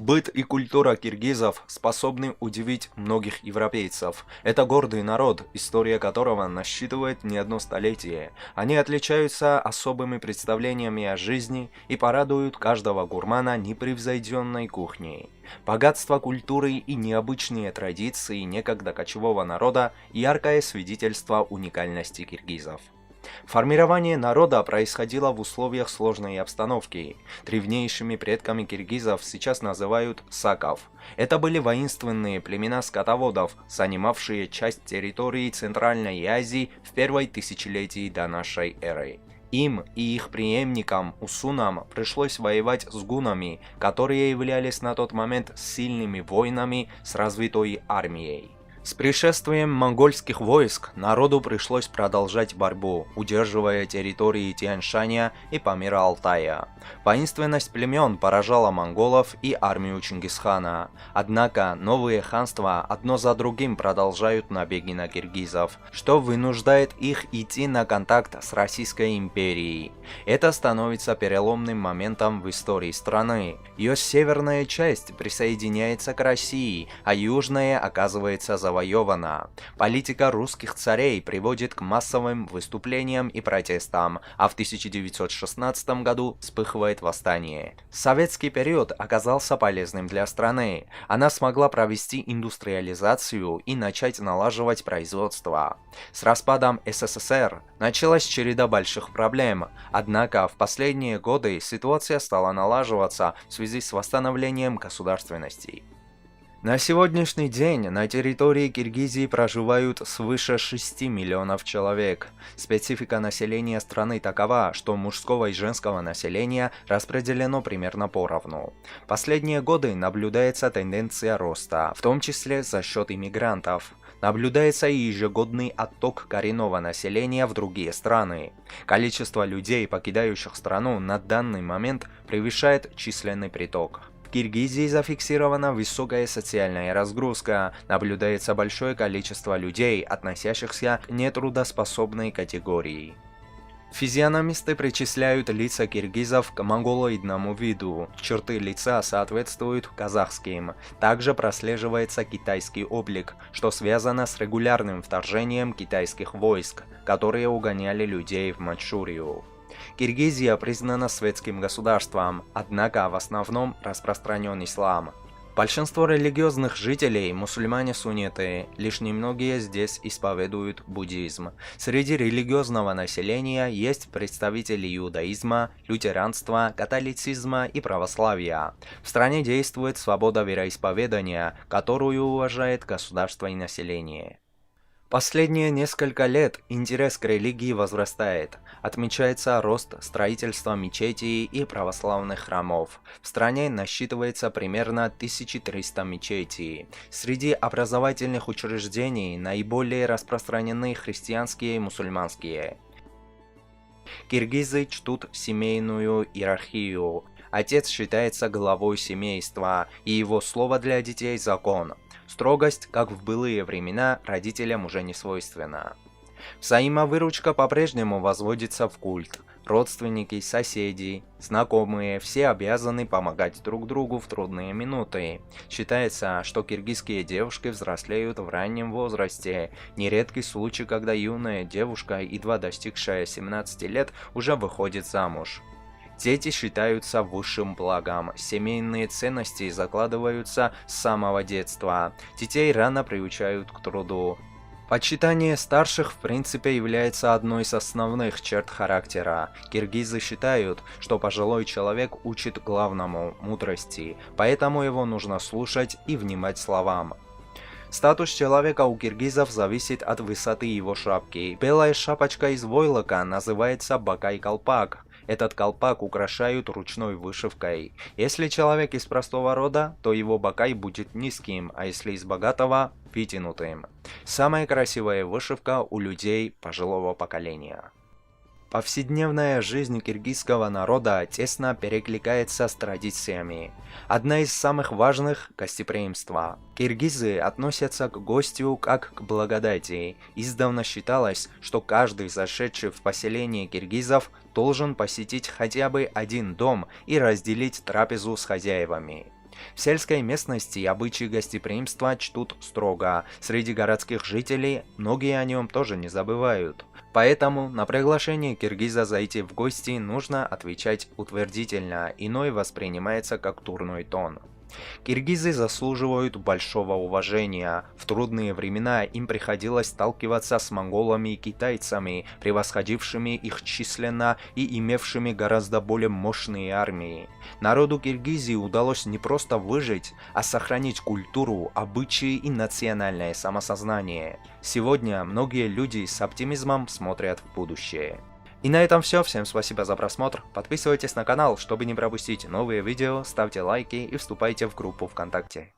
Быт и культура киргизов способны удивить многих европейцев. Это гордый народ, история которого насчитывает не одно столетие. Они отличаются особыми представлениями о жизни и порадуют каждого гурмана непревзойденной кухней. Богатство культуры и необычные традиции некогда кочевого народа – яркое свидетельство уникальности киргизов. Формирование народа происходило в условиях сложной обстановки. Древнейшими предками киргизов сейчас называют саков. Это были воинственные племена скотоводов, занимавшие часть территории Центральной Азии в первой тысячелетии до нашей эры. Им и их преемникам, усунам, пришлось воевать с гунами, которые являлись на тот момент сильными воинами с развитой армией. С пришествием монгольских войск народу пришлось продолжать борьбу, удерживая территории Тянь-Шаня и Памира Алтая. Воинственность племен поражала монголов и армию Чингисхана. Однако новые ханства одно за другим продолжают набеги на киргизов, что вынуждает их идти на контакт с Российской империей. Это становится переломным моментом в истории страны. Ее северная часть присоединяется к России, а южная оказывается завоевана. Политика русских царей приводит к массовым выступлениям и протестам, а в 1916 году вспыхивает восстание. Советский период оказался полезным для страны. Она смогла провести индустриализацию и начать налаживать производство. С распадом СССР началась череда больших проблем, однако в последние годы ситуация стала налаживаться в связи с восстановлением государственности. На сегодняшний день на территории Киргизии проживают свыше 6 миллионов человек. Специфика населения страны такова, что мужского и женского населения распределено примерно поровну. Последние годы наблюдается тенденция роста, в том числе за счет иммигрантов. Наблюдается и ежегодный отток коренного населения в другие страны. Количество людей, покидающих страну, на данный момент превышает численный приток. В Киргизии зафиксирована высокая социальная разгрузка, наблюдается большое количество людей, относящихся к нетрудоспособной категории. Физиономисты причисляют лица киргизов к монголоидному виду, черты лица соответствуют казахским. Также прослеживается китайский облик, что связано с регулярным вторжением китайских войск, которые угоняли людей в Маньчжурию. Киргизия признана светским государством, однако в основном распространен ислам. Большинство религиозных жителей – мусульмане-сунниты, лишь немногие здесь исповедуют буддизм. Среди религиозного населения есть представители иудаизма, лютеранства, католицизма и православия. В стране действует свобода вероисповедания, которую уважает государство и население. Последние несколько лет интерес к религии возрастает. Отмечается рост строительства мечетей и православных храмов. В стране насчитывается примерно 1300 мечетей. Среди образовательных учреждений наиболее распространены христианские и мусульманские. Киргизы чтут семейную иерархию. Отец считается главой семейства, и его слово для детей – закон. Строгость, как в былые времена, родителям уже не свойственна. Взаимовыручка по-прежнему возводится в культ. Родственники, соседи, знакомые – все обязаны помогать друг другу в трудные минуты. Считается, что киргизские девушки взрослеют в раннем возрасте. Нередкий случай, когда юная девушка, едва достигшая 17 лет, уже выходит замуж. Дети считаются высшим благом, семейные ценности закладываются с самого детства, детей рано приучают к труду. Почитание старших в принципе является одной из основных черт характера. Киргизы считают, что пожилой человек учит главному – мудрости, поэтому его нужно слушать и внимать словам. Статус человека у киргизов зависит от высоты его шапки. Белая шапочка из войлока называется бакай-колпак. Этот колпак украшают ручной вышивкой. Если человек из простого рода, то его бакай будет низким, а если из богатого – вытянутым. Самая красивая вышивка у людей пожилого поколения. Повседневная жизнь киргизского народа тесно перекликается с традициями. Одна из самых важных – гостеприимство. Киргизы относятся к гостю как к благодати. Издавна считалось, что каждый зашедший в поселение киргизов должен посетить хотя бы один дом и разделить трапезу с хозяевами. В сельской местности обычаи гостеприимства чтут строго. Среди городских жителей многие о нем тоже не забывают. Поэтому на приглашение киргиза зайти в гости нужно отвечать утвердительно, иной воспринимается как дурной тон. Киргизы заслуживают большого уважения. В трудные времена им приходилось сталкиваться с монголами и китайцами, превосходившими их численно и имевшими гораздо более мощные армии. Народу Киргизии удалось не просто выжить, а сохранить культуру, обычаи и национальное самосознание. Сегодня многие люди с оптимизмом смотрят в будущее. И на этом все. Всем спасибо за просмотр. Подписывайтесь на канал, чтобы не пропустить новые видео, ставьте лайки и вступайте в группу ВКонтакте.